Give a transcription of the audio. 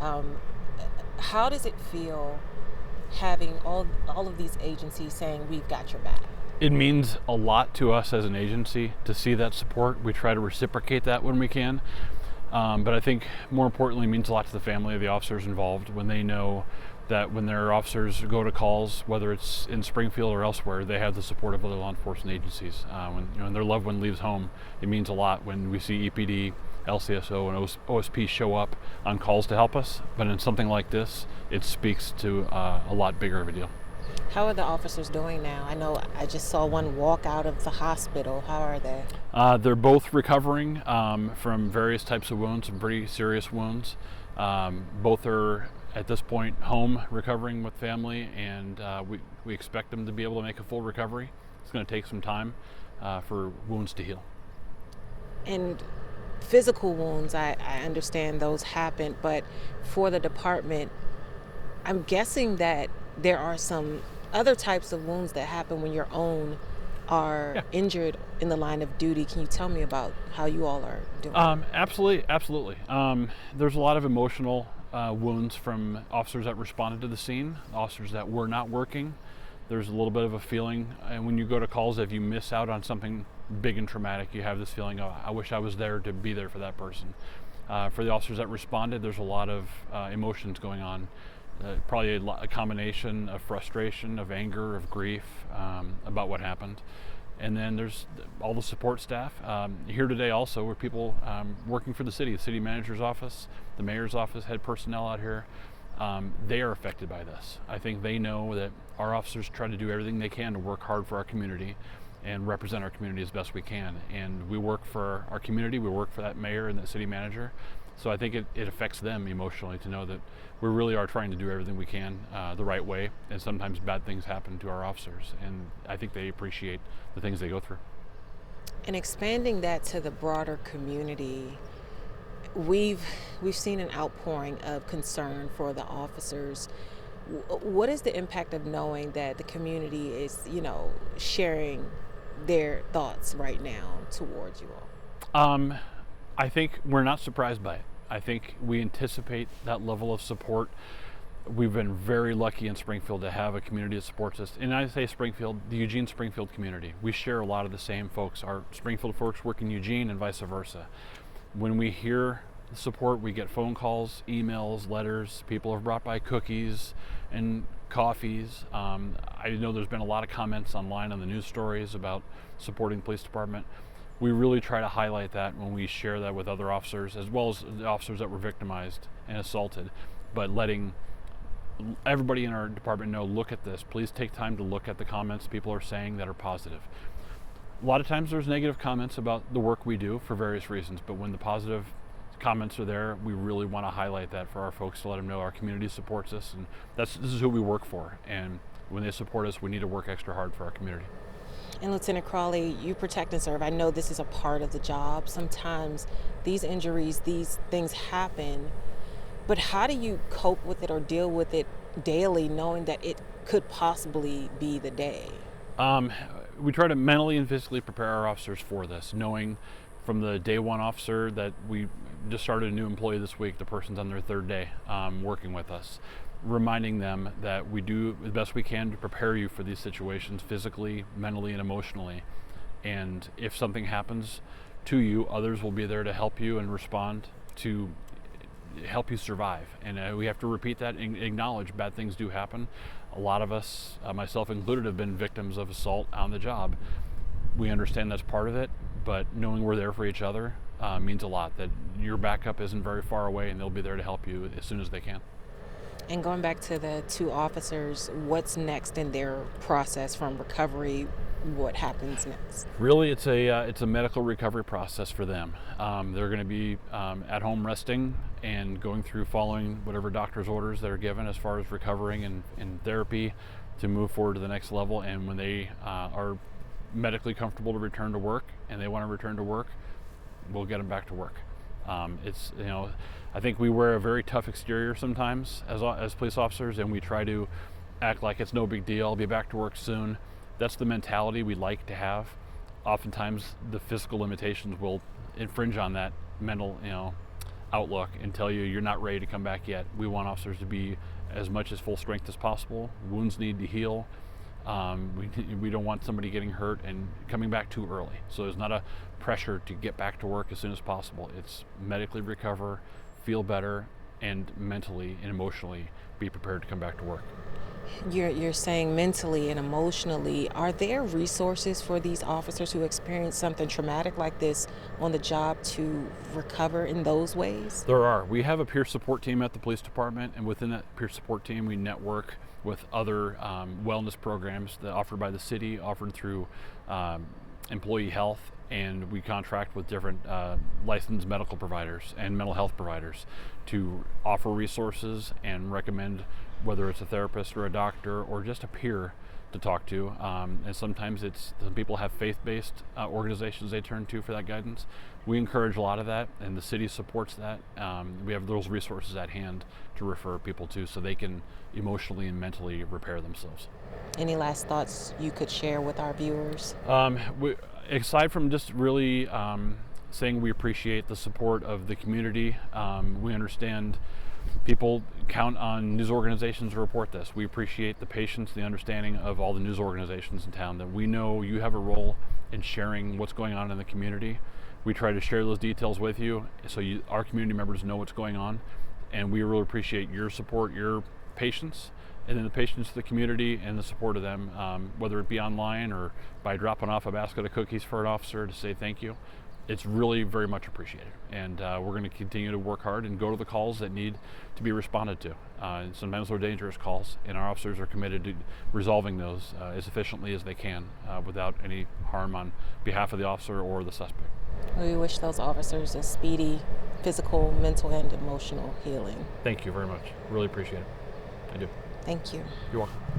Um, how does it feel having all of these agencies saying we've got your back? It means a lot to us as an agency to see that support. We try to reciprocate that when we can. But I think more importantly, it means a lot to the family of the officers involved when they know that when their officers go to calls, whether it's in Springfield or elsewhere, they have the support of other law enforcement agencies. When their loved one leaves home, it means a lot when we see EPD, LCSO, and OSP show up on calls to help us. But in something like this, it speaks to a lot bigger of a deal. How are the officers doing now? I know I just saw one walk out of the hospital. How are they? They're both recovering from various types of wounds, some pretty serious wounds. Both are at this point home recovering with family, and we expect them to be able to make a full recovery. It's going to take some time for wounds to heal. And physical wounds, I understand those happen, but for the department, I'm guessing that there are some other types of wounds that happen when your own are injured in the line of duty. Can you tell me about how you all are doing? Absolutely. There's a lot of emotional wounds from officers that responded to the scene, officers that were not working. There's a little bit of a feeling, and when you go to calls, if you miss out on something big and traumatic, you have this feeling, oh, I wish I was there to be there for that person. For the officers that responded, there's a lot of emotions going on. Probably a combination of frustration, of anger, of grief about what happened. And then there's all the support staff. Here today also were people working for the city manager's office, the mayor's office, head personnel out here. They are affected by this. I think they know that our officers try to do everything they can to work hard for our community and represent our community as best we can. And we work for our community, we work for that mayor and that city manager. So I think it affects them emotionally to know that we really are trying to do everything we can the right way, and sometimes bad things happen to our officers, and I think they appreciate the things they go through. And expanding that to the broader community, we've seen an outpouring of concern for the officers. What is the impact of knowing that the community is, sharing their thoughts right now towards you all? I think we're not surprised by it. I think we anticipate that level of support. We've been very lucky in Springfield to have a community that supports us. And I say Springfield, the Eugene Springfield community. We share a lot of the same folks. Our Springfield folks work in Eugene and vice versa. When we hear the support, we get phone calls, emails, letters. People have brought by cookies and coffees. I know there's been a lot of comments online on the news stories about supporting the police department. We really try to highlight that when we share that with other officers, as well as the officers that were victimized and assaulted, but letting everybody in our department know, look at this. Please take time to look at the comments people are saying that are positive. A lot of times there's negative comments about the work we do for various reasons, but when the positive comments are there, we really want to highlight that for our folks to let them know our community supports us, and this is who we work for. And when they support us, we need to work extra hard for our community. And Lieutenant Crolly, you protect and serve. I know this is a part of the job. Sometimes these injuries, these things happen, but how do you cope with it or deal with it daily, knowing that it could possibly be the day? We try to mentally and physically prepare our officers for this, knowing from the day one officer that we just started a new employee this week, the person's on their third day working with us, reminding them that we do the best we can to prepare you for these situations physically, mentally, and emotionally. And if something happens to you, others will be there to help you and respond to help you survive. And we have to repeat that and acknowledge bad things do happen. A lot of us, myself included, have been victims of assault on the job. We understand that's part of it, but knowing we're there for each other means a lot, that your backup isn't very far away and they'll be there to help you as soon as they can. And going back to the two officers, what's next in their process from recovery? What happens next? Really, it's a medical recovery process for them. They're going to be at home resting and going through following whatever doctor's orders that are given as far as recovering and therapy to move forward to the next level. And when they are medically comfortable to return to work and they want to return to work, we'll get them back to work. I think we wear a very tough exterior sometimes as police officers, and we try to act like it's no big deal. I'll be back to work soon. That's the mentality we like to have. Oftentimes the physical limitations will infringe on that mental, outlook and tell you you're not ready to come back yet. We want officers to be as much as full strength as possible. Wounds need to heal. We don't want somebody getting hurt and coming back too early. So there's not a pressure to get back to work as soon as possible. It's medically recover, feel better, and mentally and emotionally be prepared to come back to work. You're saying mentally and emotionally. Are there resources for these officers who experience something traumatic like this on the job to recover in those ways? There are. We have a peer support team at the police department, and within that peer support team, we network with other wellness programs that are offered by the city, offered through employee health, and we contract with different licensed medical providers and mental health providers to offer resources and recommend whether it's a therapist or a doctor or just a peer to talk to. And sometimes some people have faith-based organizations they turn to for that guidance. We encourage a lot of that, and the city supports that. We have those resources at hand to refer people to so they can emotionally and mentally repair themselves. Any last thoughts you could share with our viewers? Aside from just really saying we appreciate the support of the community, we understand people count on news organizations to report this. We appreciate the patience, the understanding of all the news organizations in town, that we know you have a role in sharing what's going on in the community. We try to share those details with you so our community members know what's going on, and we really appreciate your support, your patience, and then the patience of the community and the support of them, whether it be online or by dropping off a basket of cookies for an officer to say thank you. It's really very much appreciated, and we're going to continue to work hard and go to the calls that need to be responded to. Sometimes they're dangerous calls, and our officers are committed to resolving those as efficiently as they can without any harm on behalf of the officer or the suspect. We wish those officers a speedy physical, mental, and emotional healing. Thank you very much. Really appreciate it. I do. Thank you. You're welcome.